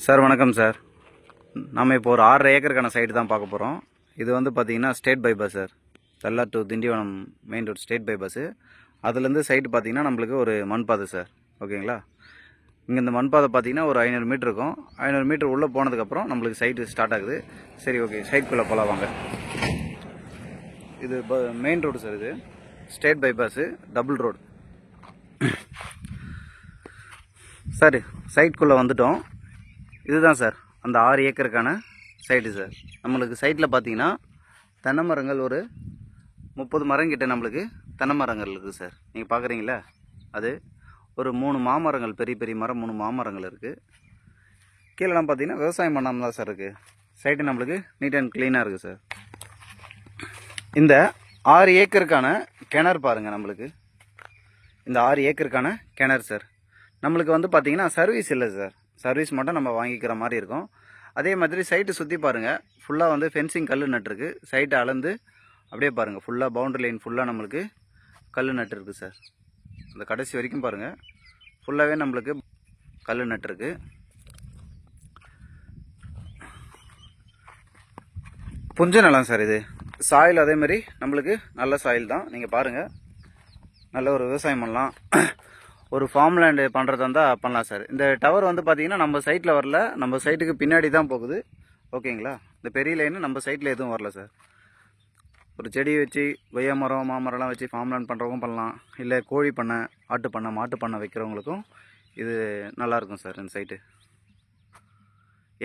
Sir வணக்கம் sir. நம்ம இப்போ ஒரு 6.5 ஏக்கருக்கான சைட்டு தான் பார்க்க போகிறோம். இது வந்து பார்த்தீங்கன்னா state bypass sir. Thellar to Tindivanam main road state bypass. அதுலேருந்து சைட்டு பார்த்தீங்கன்னா நம்மளுக்கு ஒரு மண் பாதை சார். ஓகேங்களா? இங்கே இந்த மண் பாதை பார்த்தீங்கன்னா ஒரு 500 மீட்டர் இருக்கும். 500 மீட்டர் உள்ளே போனதுக்கப்புறம் நம்மளுக்கு சைட்டு ஸ்டார்ட் ஆகுது. சரி, ஓகே, சைட்டுக்குள்ளே போகலாம் வாங்க. இது மெயின் ரோடு சார். இது state bypass, double road sir. சைட்டுக்குள்ளே வந்துட்டோம். இதுதான் சார் அந்த 6 ஏக்கருக்கான சைட்டு சார். நம்மளுக்கு சைட்டில் பார்த்தீங்கன்னா தென்னை மரங்கள் ஒரு 30 மரம் கிட்ட நம்மளுக்கு தென்னை மரங்கள் இருக்குது சார். நீங்கள் பார்க்குறீங்களா? அது ஒரு 3 மாமரங்கள், பெரிய பெரிய மரம் 3 மாமரங்கள் இருக்குது. கீழெல்லாம் பார்த்தீங்கன்னா விவசாயம் பண்ணாமல் தான் சார் இருக்குது. சைட்டு நம்மளுக்கு நீட் அண்ட் க்ளீனாக இருக்குது சார். இந்த 6 ஏக்கருக்கான கிணறு பாருங்கள். நம்மளுக்கு இந்த 6 ஏக்கருக்கான கிணறு சார். நம்மளுக்கு வந்து பார்த்தீங்கன்னா சர்வீஸ் இல்லை சார். சர்வீஸ் மட்டும் நம்ம வாங்கிக்கிற மாதிரி இருக்கும். அதே மாதிரி சைட்டு சுற்றி பாருங்கள். ஃபுல்லாக வந்து ஃபென்சிங் கல் நட்டுருக்கு. சைட்டை அளந்து அப்படியே பாருங்கள். ஃபுல்லாக பவுண்டரி லைன் ஃபுல்லாக நம்மளுக்கு கல் நட்டுருக்கு சார். அந்த கடைசி வரைக்கும் பாருங்கள். ஃபுல்லாகவே நம்மளுக்கு கல் நட்டுருக்கு. புஞ்ச நிலம் சார் இது. சாயில் அதே மாதிரி நம்மளுக்கு நல்ல சாயில் தான். நீங்கள் பாருங்கள், நல்ல ஒரு விவசாயம் பண்ணலாம். ஒரு ஃபார்ம் லேண்டு பண்ணுறதா இருந்தால் பண்ணலாம் சார். இந்த டவர் வந்து பார்த்தீங்கன்னா நம்ம சைட்டில் வரல, நம்ம சைட்டுக்கு பின்னாடி தான் போகுது. ஓகேங்களா? இந்த பெரிய லைனு நம்ம சைட்டில் எதுவும் வரல சார். ஒரு செடி வச்சு கொய்யா மரம் மாமரம்லாம் வச்சு ஃபார்ம் லேண்ட் பண்ணுறவங்க பண்ணலாம். இல்லை கோழி பண்ணை, ஆட்டு பண்ணை, மாட்டு பண்ணை வைக்கிறவங்களுக்கும் இது நல்லாயிருக்கும் சார் இந்த சைட்டு.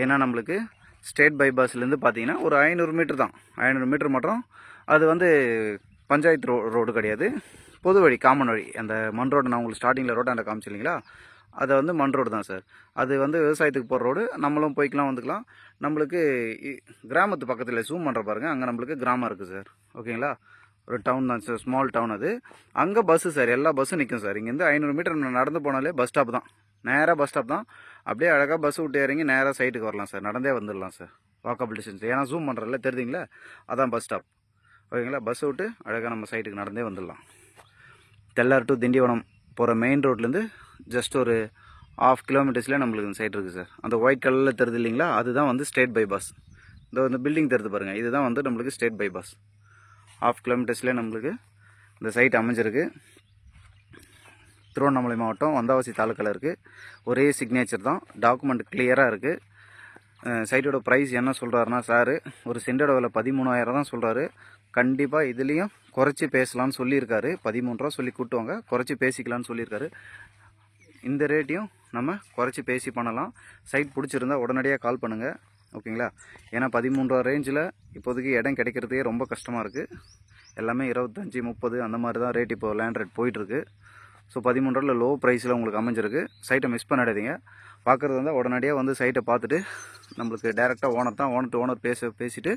ஏன்னா நம்மளுக்கு ஸ்டேட் பைபாஸ்லேருந்து பார்த்தீங்கன்னா ஒரு 500 மீட்டர் தான். 500 மீட்டர் மட்டும். அது வந்து பஞ்சாயத்து ரோடு கிடையாது, பொது வழி, காமன் வழி. அந்த மண் ரோடு நான் உங்களுக்கு ஸ்டார்டிங்கில் ரோட்டாண்ட காமிச்சு இல்லைங்களா, அதை வந்து மண் ரோடு தான் சார். அது வந்து விவசாயத்துக்கு போகிற ரோடு. நம்மளும் போய்க்கலாம், வந்துக்கலாம். நம்மளுக்கு கிராமத்து பக்கத்தில் ஜூம் பண்ணுற பாருங்கள், அங்கே நம்மளுக்கு கிராமம் இருக்குது சார். ஓகேங்களா? ஒரு டவுன் தான் சார், ஸ்மால் டவுன் அது. அங்கே பஸ்ஸு சார், எல்லா பஸ்ஸும் நிற்கும் சார். இங்கேருந்து 500 மீட்டர் நடந்து போனாலே பஸ் ஸ்டாப் தான். நேராக பஸ் ஸ்டாப் தான். அப்படியே அழகாக பஸ் விட்டு இறங்கி நேராக சைட்டுக்கு வரலாம் சார். நடந்தே வந்துடலாம் சார். Walkable distance. ஏன்னா ஜூம் பண்ணுறதில்ல, தெரியுதுங்களா? அதான் பஸ் ஸ்டாப். ஓகேங்களா? பஸ் விட்டு அழகாக நம்ம சைட்டுக்கு நடந்தே வந்துடலாம். தெல்லார் டு திண்டிவனம் போகிற மெயின் ரோட்லேருந்து ஜஸ்ட் ஒரு 1/2 கிலோமீட்டர்ஸ்லேயே நம்மளுக்கு இந்த சைட் இருக்குது சார். அந்த ஒயிட் கலரில் தெரியுது இல்லைங்களா, அதுதான் வந்து ஸ்டேட் பைபாஸ். இந்த பில்டிங் தெரியுது பாருங்கள், இதுதான் வந்து நம்மளுக்கு ஸ்டேட் பைபாஸ். 1/2 கிலோமீட்டர்ஸ்லேயே நம்மளுக்கு இந்த சைட் அமைஞ்சிருக்கு. திருவண்ணாமலை மாவட்டம், வந்தவாசி தாலுக்காவில் இருக்குது. ஒரே சிக்னேச்சர் தான். டாக்குமெண்ட் கிளியராக இருக்குது. சைட்டோட ப்ரைஸ் என்ன சொல்கிறாருன்னா சார், ஒரு சென்டோட விலை 13,000 தான் சொல்கிறாரு. கண்டிப்பாக இதுலேயும் குறைச்சி பேசலான்னு சொல்லியிருக்காரு. 13 ரூபா சொல்லி கூட்டுவாங்க, குறைச்சி பேசிக்கலான்னு சொல்லியிருக்காரு. இந்த ரேட்டையும் நம்ம குறைச்சி பேசி பண்ணலாம். சைட் பிடிச்சிருந்தா உடனடியாக கால் பண்ணுங்கள். ஓகேங்களா? ஏன்னா 13 ரூபா ரேஞ்சில் இப்போதைக்கு இடம் கிடைக்கிறதே ரொம்ப கஷ்டமாக இருக்குது. எல்லாமே 25, 30 அந்த மாதிரி தான் ரேட் இப்போ லேண்ட் ரேட் போயிட்டுருக்கு. ஸோ 13 ரூபாயில் லோ ப்ரைஸில் உங்களுக்கு அமைஞ்சிருக்கு. சைட்டை மிஸ் பண்ணிடாதீங்க. பார்க்குறது இருந்தால் உடனடியாக வந்து சைட்டை பார்த்துட்டு நம்மளுக்கு டேரெக்டாக ஓனர் தான், ஓனர் டு ஓனர் பேசிவிட்டு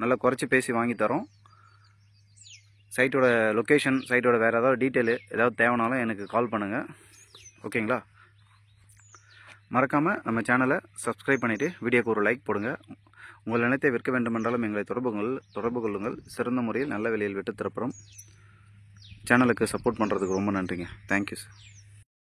நல்லா குறைச்சி பேசி வாங்கி தரோம். சைட்டோட லொக்கேஷன், சைட்டோட வேறு ஏதாவது டீட்டெயிலு ஏதாவது தேவைனாலும் எனக்கு கால் பண்ணுங்கள். ஓகேங்களா? மறக்காமல் நம்ம சேனலை சப்ஸ்கிரைப் பண்ணிவிட்டு வீடியோக்கு ஒரு லைக் போடுங்க. உங்கள் நிலத்தை விற்க வேண்டுமென்றாலும் எங்களை தொடர்பு கொள்ளுங்கள். சிறந்த முறையில் நல்ல விலையில் விட்டு தரப்புறோம். சேனலுக்கு சப்போர்ட் பண்ணுறதுக்கு ரொம்ப நன்றிங்க. Thank you sir.